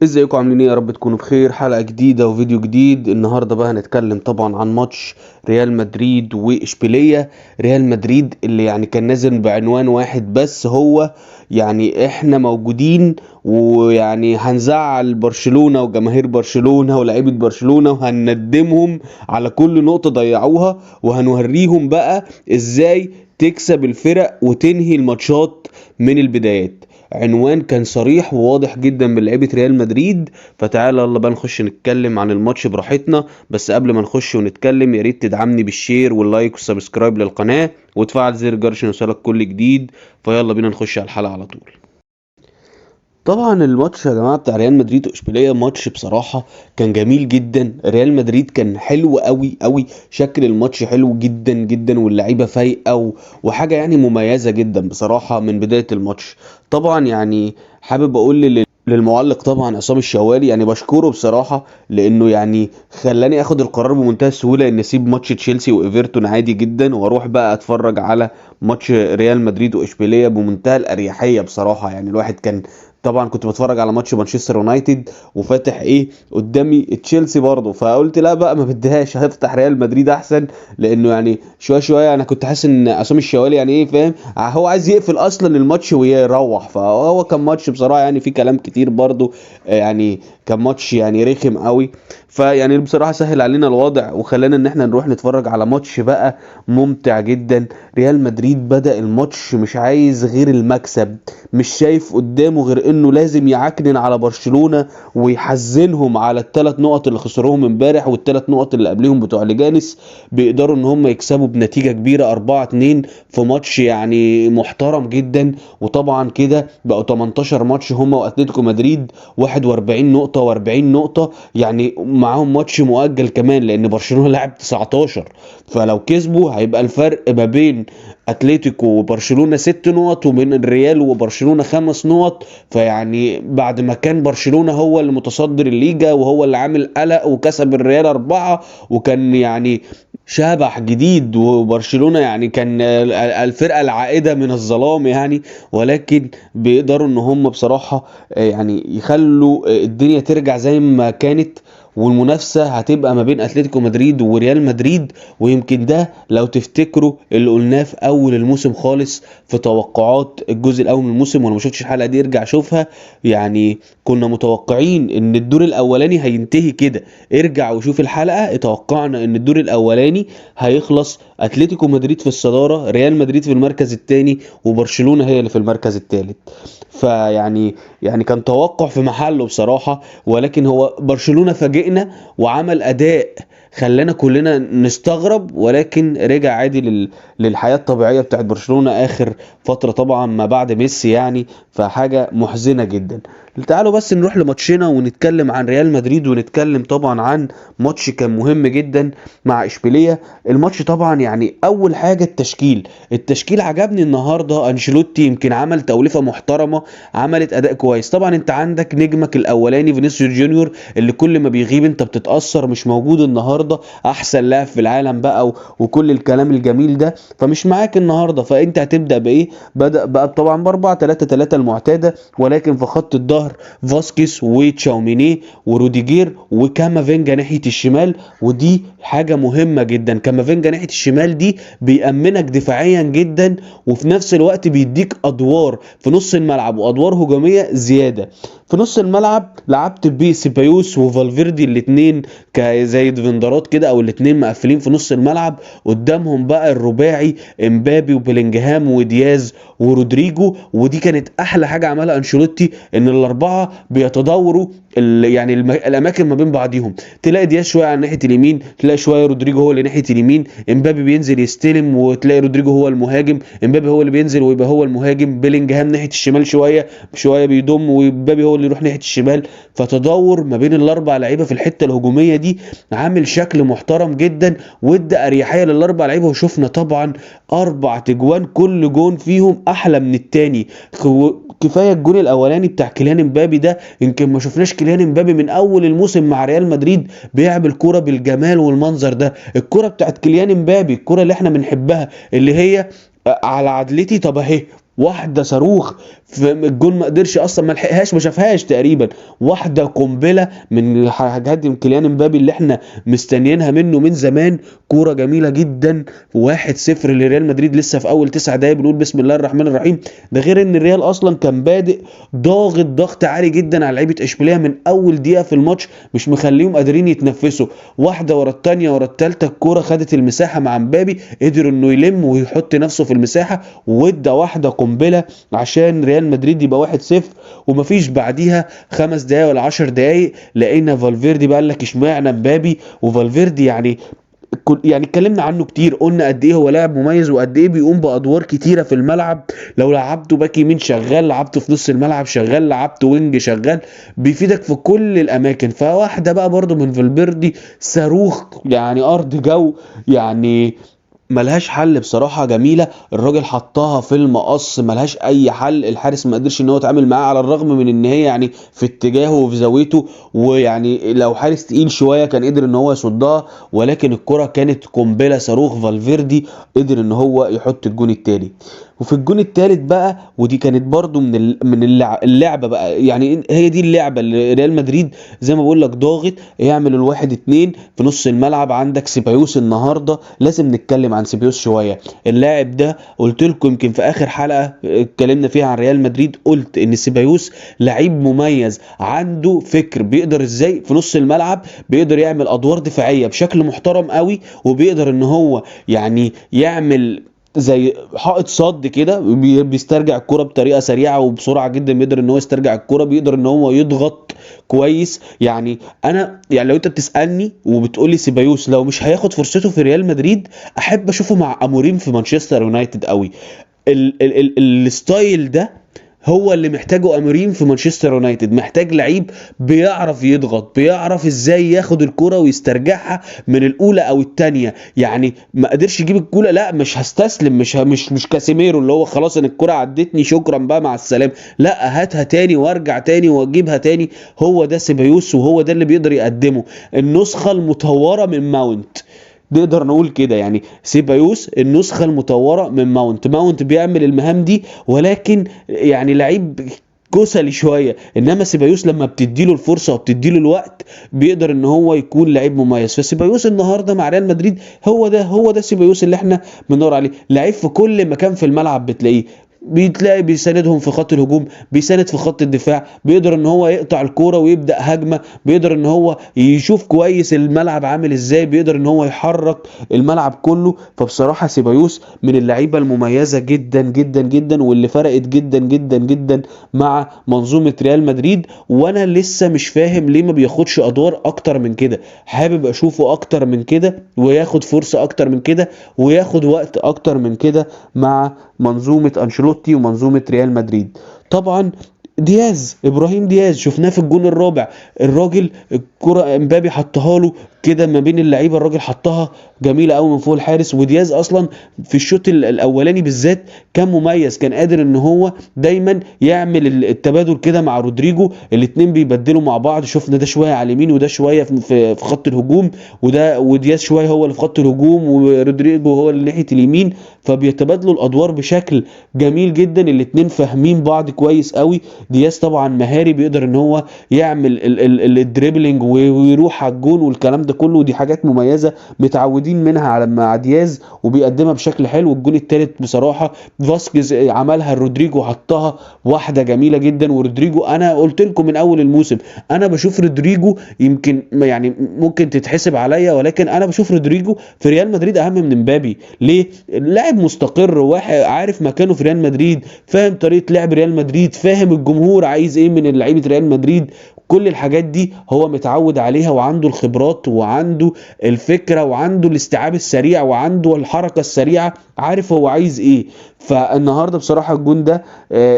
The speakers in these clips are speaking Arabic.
ازيكم عاملين ايه؟ يا رب تكونوا بخير. حلقة جديدة وفيديو جديد. النهاردة بقى هنتكلم طبعا عن ماتش ريال مدريد واشبيلية. ريال مدريد اللي يعني كان نازل بعنوان واحد بس، هو يعني احنا موجودين ويعني هنزعل برشلونة وجماهير برشلونة ولاعيبة برشلونة وهنندمهم على كل نقطة ضيعوها، وهنوريهم بقى ازاي تكسب الفرق وتنهي الماتشات من البدايات. عنوان كان صريح وواضح جدا من لعيبه ريال مدريد. فتعالى يلا بقى نخش نتكلم عن الماتش براحتنا. بس قبل ما نخش ونتكلم، يا ريت تدعمني بالشير واللايك والسبسكرايب للقناه وتفعل زر الجرس عشان يوصلك كل جديد. فيلا بينا نخش على الحلقه على طول. طبعا الماتش يا جماعه بتاع ريال مدريد واشبيليه ماتش بصراحه كان جميل جدا. ريال مدريد كان حلو قوي قوي، شكل الماتش حلو جدا جدا واللعيبه فايقه وحاجه يعني مميزه جدا بصراحه من بدايه الماتش. طبعا يعني حابب اقول للمعلق طبعا عصام الشوالي، يعني بشكره بصراحه لانه يعني خلاني اخد القرار بمنتهى السهوله ان اسيب ماتش تشيلسي وايفرتون عادي جدا واروح بقى اتفرج على ماتش ريال مدريد واشبيليه بمنتهى الاريحيه بصراحه. يعني الواحد كان طبعا كنت بتفرج على ماتش مانشستر يونايتد وفاتح ايه قدامي تشيلسي برضه، فقلت لا بقى ما بديهاش، هفتح ريال مدريد احسن. لانه يعني شويه شويه انا كنت حاسس ان عصام الشوالي يعني ايه فاهم، هو عايز يقفل اصلا الماتش ويروح. فهو كان ماتش بصراحه يعني فيه كلام كتير برضه، يعني كان ماتش يعني رخم قوي. فيعني بصراحه سهل علينا الوضع وخلانا ان احنا نروح نتفرج على ماتش بقى ممتع جدا. ريال مدريد بدأ الماتش مش عايز غير المكسب، مش شايف قدامه غير انه لازم يعكنن على برشلونة ويحزنهم على الثلاث نقط اللي خسروهم امبارح والثلاث نقط اللي قبلهم بتوع ليجانس. بيقدروا ان هم يكسبوا بنتيجة كبيرة 4-2 في ماتش يعني محترم جدا. وطبعا كده بقوا 18 ماتش هم واتلتيكو مدريد 41 نقطة و40 نقطة، يعني معاهم ماتش مؤجل كمان لان برشلونة لعب 19. فلو كسبوا هيبقى الفرق ما بين اتلتيكو وبرشلونة 6 نقط وبين الريال وبرشلونة 5 نقط. فيعني بعد ما كان برشلونة هو اللي متصدر الليجا وهو اللي عامل قلق وكسب الريال 4، وكان يعني شبح جديد، وبرشلونة يعني كان الفرقة العائدة من الظلام يعني. ولكن بيقدروا ان هم بصراحة يعني يخلوا الدنيا ترجع زي ما كانت، والمنافسة هتبقى ما بين اتلتيكو مدريد وريال مدريد. ويمكن ده لو تفتكروا اللي قلناه في اول الموسم خالص في توقعات الجزء الاول من الموسم، وانا ما شفتش الحلقة دي ارجع شوفها. يعني كنا متوقعين ان الدور الاولاني هينتهي كده، ارجع وشوف الحلقة. اتوقعنا ان الدور الاولاني هيخلص اتلتيكو مدريد في الصدارة، ريال مدريد في المركز الثاني، وبرشلونة هي اللي في المركز الثالث. فيعني كان توقع في محله بصراحة. ولكن هو برشلونة فاجئنا وعمل اداء خلانا كلنا نستغرب، ولكن رجع عادي للحياة الطبيعية بتاعت برشلونة اخر فترة طبعا ما بعد ميسي يعني. فحاجة محزنة جدا. تعالوا بس نروح لماتشنا ونتكلم عن ريال مدريد، ونتكلم طبعا عن ماتش كان مهم جدا مع اشبيلية. الماتش طبعا يعني اول حاجة التشكيل عجبني النهاردة. انشيلوتي يمكن عمل توليفة محترمة، عملت اداء كويس. طبعا انت عندك نجمك الاولاني فينيسيوس جونيور اللي كل ما بيغيب انت بتتأثر، مش موجود النهاردة، احسن لاعب في العالم بقى وكل الكلام الجميل ده، فمش معاك النهاردة. فانت هتبدأ بايه؟ بدأ بقى طبعا ب4-3-3 المعتادة، ولكن في خط الظهر فاسكيز وتشاوميني وروديجير وكامافينجا ناحية الشمال. ودي حاجة مهمة جدا، كامافينجا ناحية الشمال دي بيأمنك دفاعيا جدا، وفي نفس الوقت بيديك ادوار في نص الملعب وادوار هجومية زيادة. في نص الملعب لعبت سيبايوس وفالفيردي الاثنين زي ديفندرات كده، او الاثنين مقفلين في نص الملعب. قدامهم بقى الرباعي امبابي وبيلينجهام ودياز ورودريجو. ودي كانت احلى حاجه عملها انشيلوتي، ان الاربعه بيتداوروا يعني الاماكن ما بين بعضيهم. تلاقي دياز شويه على ناحيه اليمين، تلاقي شويه رودريجو هو اللي ناحيه اليمين، امبابي بينزل يستلم وتلاقي رودريجو هو المهاجم، امبابي هو اللي بينزل ويبقى هو المهاجم، بيلينجهام ناحيه الشمال شويه شويه بيضم وامبابي هو اللي يروح ناحيه الشمال. فتدور ما بين الاربع لعيبه في الحته الهجوميه دي عامل شكل محترم جدا وادى اريحيه للاربع لعيبه. وشفنا طبعا 4 تجوان كل جون فيهم احلى من التاني. كفايه الجون الاولاني بتاع كيليان امبابي ده، يمكن ما شفناش كيليان امبابي من اول الموسم مع ريال مدريد بيعمل كوره بالجمال والمنظر ده. الكوره بتاعت كيليان امبابي، الكوره اللي احنا بنحبها، اللي هي على عدلتي طب اهي واحده صاروخ في الجون، ما قدرش اصلا، ما لحقهاش، ما شافهاش تقريبا. واحده قنبله من حاجات كيليان امبابي اللي احنا مستنيينها منه من زمان. كوره جميله جدا، 1-0 لريال مدريد لسه في اول 9 دقايق، بنقول بسم الله الرحمن الرحيم. ده غير ان الريال اصلا كان بادئ ضغط عالي جدا على لعيبه اشبيليه من اول دقيقه في الماتش، مش مخليهم قادرين يتنفسوا. واحده ورا الثانيه ورا الثالثه، الكوره خدت المساحه مع امبابي، قدر انه يلم ويحط نفسه في المساحه، وادى واحده قنبله عشان ريال مدريد يبقى 1-0. ومفيش بعديها 5 دقايق ولا 10 دقايق لقينا فالفيردي بقى. قال لك اشمعنى امبابي وفالفيردي؟ يعني اتكلمنا عنه كتير، قلنا قد ايه هو لاعب مميز وقد ايه بيقوم بادوار كتيره في الملعب. لو لعبته باك يمين شغال، لعبته في نص الملعب شغال، لعبته وينج شغال، بيفيدك في كل الاماكن. فواحده بقى برضو من فالفيردي صاروخ، يعني ارض جو، يعني ملهاش حل بصراحة. جميلة، الراجل حطها في المقص، ملهاش اي حل. الحارس ما قدرش ان هو يتعامل معاه، على الرغم من ان هي يعني في اتجاهه وفي زاويته، ويعني لو حارس تقيل شوية كان قدر ان هو يصدها، ولكن الكرة كانت قنبلة صاروخ. فالفيردي قدر ان هو يحط الجون التاني. وفي الجون التالت بقى، ودي كانت برضو من اللعبة بقى، يعني هي دي اللعبة اللي ريال مدريد زي ما بقول لك ضاغط يعمل 1-2 في نص الملعب. عندك سيبايوس النهارده، لازم نتكلم عن سيبايوس شويه. اللاعب ده قلت لكم يمكن في اخر حلقه اتكلمنا فيها عن ريال مدريد، قلت ان سيبايوس لعيب مميز، عنده فكر، بيقدر ازاي في نص الملعب بيقدر يعمل ادوار دفاعيه بشكل محترم قوي، وبيقدر ان هو يعني يعمل زي حائط صد كده، بيسترجع الكرة بطريقة سريعة وبسرعة جدا، بيقدر ان هو يسترجع الكرة، بيقدر ان هو يضغط كويس. يعني انا يعني لو انت بتسألني وبتقولي سيبايوس لو مش هياخد فرصته في ريال مدريد، احب اشوفه مع اموريم في مانشستر يونايتد قوي. الستايل ده هو اللي محتاجه اموريم في مانشستر يونايتد. محتاج لعيب بيعرف يضغط، بيعرف ازاي ياخد الكرة ويسترجعها من الاولى او الثانيه. يعني ما قدرش يجيب الكرة، لا مش هستسلم، مش كاسيميرو اللي هو خلاص ان الكرة عدتني شكرا بقى مع السلامه، لا هاتها تاني وارجع تاني واجيبها تاني. هو ده سيبايوس، وهو ده اللي بيقدر يقدمه، النسخة المطورة من ماونت، نقدر نقول كده. يعني سيبايوس النسخة المطورة من ماونت بيعمل المهام دي، ولكن يعني لعيب كسلي شويه. انما سيبايوس لما بتديله الفرصه وبتديله الوقت بيقدر ان هو يكون لعيب مميز. فسيبايوس النهارده مع ريال مدريد هو ده سيبايوس اللي احنا بندور عليه. لعيب في كل مكان في الملعب بتلاقي بيساندهم في خط الهجوم، بيساند في خط الدفاع، بيقدر ان هو يقطع الكوره ويبدا هجمه، بيقدر ان هو يشوف كويس الملعب عامل ازاي، بيقدر ان هو يحرك الملعب كله. فبصراحه سيبايوس من اللعيبه المميزه جدا جدا جدا، واللي فرقت جدا جدا جدا مع منظومه ريال مدريد. وانا لسه مش فاهم ليه ما بياخدش ادوار اكتر من كده. حابب اشوفه اكتر من كده، وياخد فرصه اكتر من كده، وياخد وقت اكتر من كده مع منظومه انشيلوتي ومنظومه ريال مدريد. طبعا ابراهيم دياز شفناه في الجون الرابع، الراجل الكره امبابي حطها له كده ما بين اللعيبه، الراجل حطها جميله قوي من فوق الحارس. ودياز اصلا في الشوط الاولاني بالذات كان مميز، كان قادر ان هو دايما يعمل التبادل كده مع رودريجو، الاثنين بيبدلوا مع بعض. شفنا ده شويه على اليمين وده شويه في خط الهجوم، ودياز شويه هو اللي في خط الهجوم ورودريجو هو اللي ناحيه اليمين، فبيتبادلوا الادوار بشكل جميل جدا. الاثنين فاهمين بعض كويس قوي. دياز طبعا مهاري، بيقدر ان هو يعمل الدريبلينج ويروح على الجون والكلام ده كله، ودي حاجات مميزه متعودين منها على مع دياز وبيقدمها بشكل حلو. الجون الثالث بصراحه فاسكيز عملها، رودريجو حطها واحده جميله جدا. ورودريجو انا قلت لكم من اول الموسم، انا بشوف رودريجو يمكن يعني ممكن تتحسب عليا، ولكن انا بشوف رودريجو في ريال مدريد اهم من مبابي. ليه؟ لاعب مستقر، واحد عارف مكانه في ريال مدريد، فاهم طريقه لعب ريال مدريد، فاهم الجمهور عايز ايه من لعيبه ريال مدريد. كل الحاجات دي هو متعود عليها، وعنده الخبرات وعنده الفكرة وعنده الاستيعاب السريع وعنده الحركة السريعة، عارف هو عايز ايه. فالنهاردة بصراحة الجون ده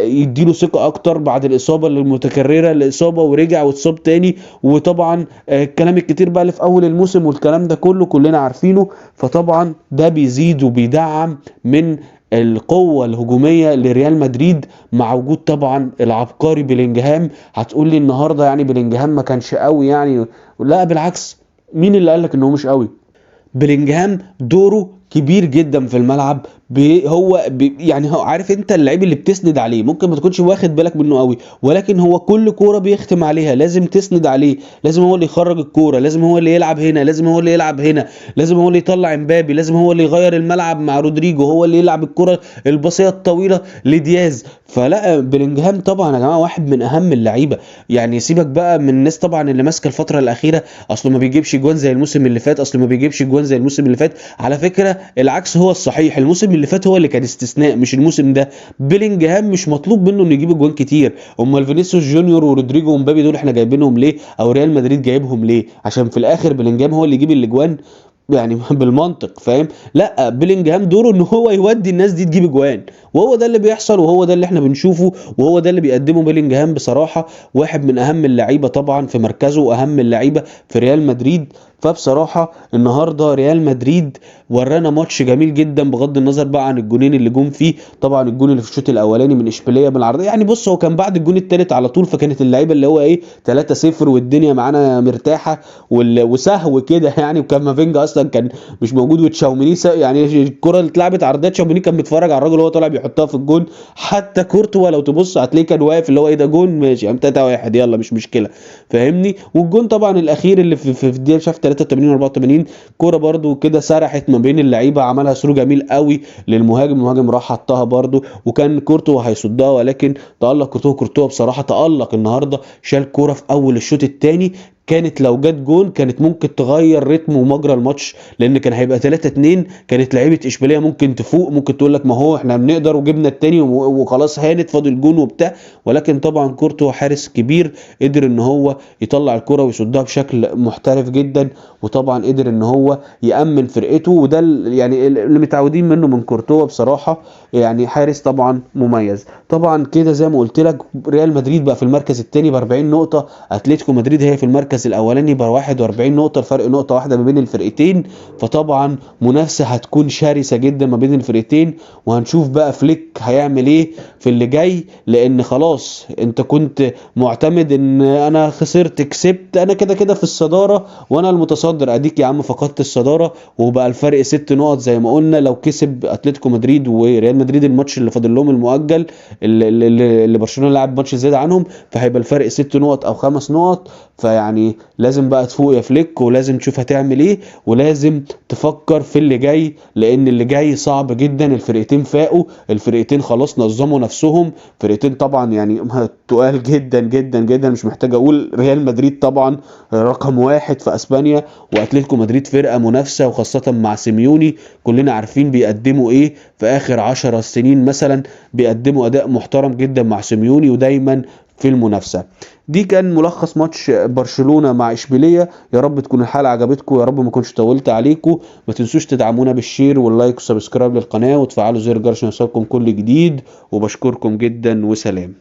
يديله ثقة اكتر بعد الاصابة المتكررة، الاصابة ورجع واتصاب تاني. وطبعا الكلام الكتير بقى اللي في اول الموسم والكلام ده كله كلنا عارفينه. فطبعا ده بيزيد وبيدعم من القوة الهجومية لريال مدريد، مع وجود طبعا العبقري بيلينجهام. هتقول لي النهاردة يعني بيلينجهام ما كانش قوي يعني، لا بالعكس، مين اللي قالك انه مش قوي؟ بيلينجهام دوره كبير جدا في الملعب، يعني هو عارف انت اللعيب اللي بتسند عليه، ممكن ما تكونش واخد بالك منه قوي، ولكن هو كل كوره بيختم عليها لازم تسند عليه، لازم هو اللي يخرج الكوره، لازم هو اللي يلعب هنا، لازم هو اللي يلعب هنا، لازم هو اللي يطلع امبابي، لازم هو اللي يغير الملعب مع رودريجو، هو اللي يلعب الكوره الباصيه الطويله لدياز. فلا بلينجهام طبعا يا جماعه واحد من اهم اللعيبه. يعني سيبك بقى من الناس طبعا اللي ماسكه الفتره الاخيره، اصله ما بيجيبش جوان زي الموسم اللي فات، اصله ما بيجيبش جوان زي الموسم اللي فات. على فكره العكس هو الصحيح، الموسم اللي فات هو اللي كان استثناء مش الموسم ده. بيلينجهام مش مطلوب منه انه يجيب جوان كتير، امال فينيسيوس جونيور ورودريجو ومبابي دول احنا جايبينهم ليه، او ريال مدريد جايبهم ليه؟ عشان في الاخر بيلينجهام هو اللي يجيب الاجوان يعني بالمنطق، فاهم؟ لا بيلينجهام دوره ان هو يودي الناس دي تجيب اجوان، وهو ده اللي بيحصل، وهو ده اللي احنا بنشوفه، وهو ده اللي بيقدمه بيلينجهام بصراحة. واحد من اهم اللعيبة طبعا في مركزه، واهم اللعيبة في ريال مدريد. فبصراحة النهاردة ريال مدريد ورانا ماتش جميل جدا، بغض النظر بقى عن الجونين اللي جم فيه. طبعا الجون اللي في الشوط الاولاني من اشبيليه بالعرضيه، يعني بص هو كان بعد الجون الثالث على طول، فكانت اللعيبه اللي هو ايه 3-0 والدنيا معانا مرتاحه وسهو كده يعني. وكامافينجا اصلا كان مش موجود، وتشاوميني يعني الكره اللي اتلعبت عرضيه تشاوميني كان بيتفرج على الراجل وهو طالع بيحطها في الجون. حتى كورتوا لو تبص هتلاقيه كان واقف اللي هو ايه ده جون ماشي يا 3-1 يلا مش مشكله، فاهمني؟ والجون طبعا الاخير اللي في الدقيقه مش عارف 83 84 كوره برده كده سرحت ما بين اللعيبه، عملها ثرو جميل قوي للمهاجم، المهاجم راح حطها برده، وكان كورتوا هيصدها ولكن تألق كورتوا بصراحه، تألق النهارده، شال كوره في اول الشوط الثاني. كانت لو جت جون كانت ممكن تغير رتم ومجرى الماتش، لان كان هيبقى 3-2، كانت لعيبه اشبيليه ممكن تفوق، ممكن تقول لك ما هو احنا بنقدر وجبنا الثاني وخلاص هانت فاضل جون وبتاع. ولكن طبعا كورتوا حارس كبير، قدر ان هو يطلع الكره ويصدها بشكل محترف جدا، وطبعا قدر ان هو يأمن فرقته، وده يعني اللي متعودين منه من كورتوا بصراحه، يعني حارس طبعا مميز. طبعا كده زي ما قلت لك ريال مدريد بقى في المركز الثاني ب 40 نقطه، اتلتيكو مدريد هي في المركز الاولاني ب 41 نقطه، الفرق نقطه واحده ما بين الفرقتين. فطبعا منافسه هتكون شرسه جدا ما بين الفرقتين، وهنشوف بقى فليك هيعمل ايه في اللي جاي، لان خلاص انت كنت معتمد ان انا خسرت كسبت انا كده كده في الصداره وانا المتصدر، اديك يا عم فقدت الصداره وبقى الفرق 6 نقط زي ما قلنا. لو كسب اتلتيكو مدريد وريال مدريد الماتش اللي فاضل لهم المؤجل اللي برشلونه لعب ماتش زياده عنهم، فهيبقى الفرق 6 نقط او 5 نقط. فيعني لازم بقى تفوق يا فليك، ولازم تشوف هتعمل ايه، ولازم تفكر في اللي جاي، لان اللي جاي صعب جدا. الفرقتين فاقوا، الفرقتين خلاص نظموا نفسهم، فرقتين طبعا يعني تقال جدا جدا جدا، مش محتاج اقول. ريال مدريد طبعا رقم واحد في اسبانيا، واتلتيكو مدريد فرقة منافسة، وخاصة مع سيميوني كلنا عارفين بيقدموا ايه في اخر 10 سنين مثلا، بيقدموا اداء محترم جدا مع سيميوني ودايما في المنافسة. دي كان ملخص ماتش برشلونة مع اشبيلية. يا رب تكون الحلقة عجبتكم، يا رب ما كنتش طولت عليكم. ما تنسوش تدعمونا بالشير واللايك والسبسكرايب للقناة، وتفعلوا زر الجرس عشان يوصلكم كل جديد. وبشكركم جدا وسلام.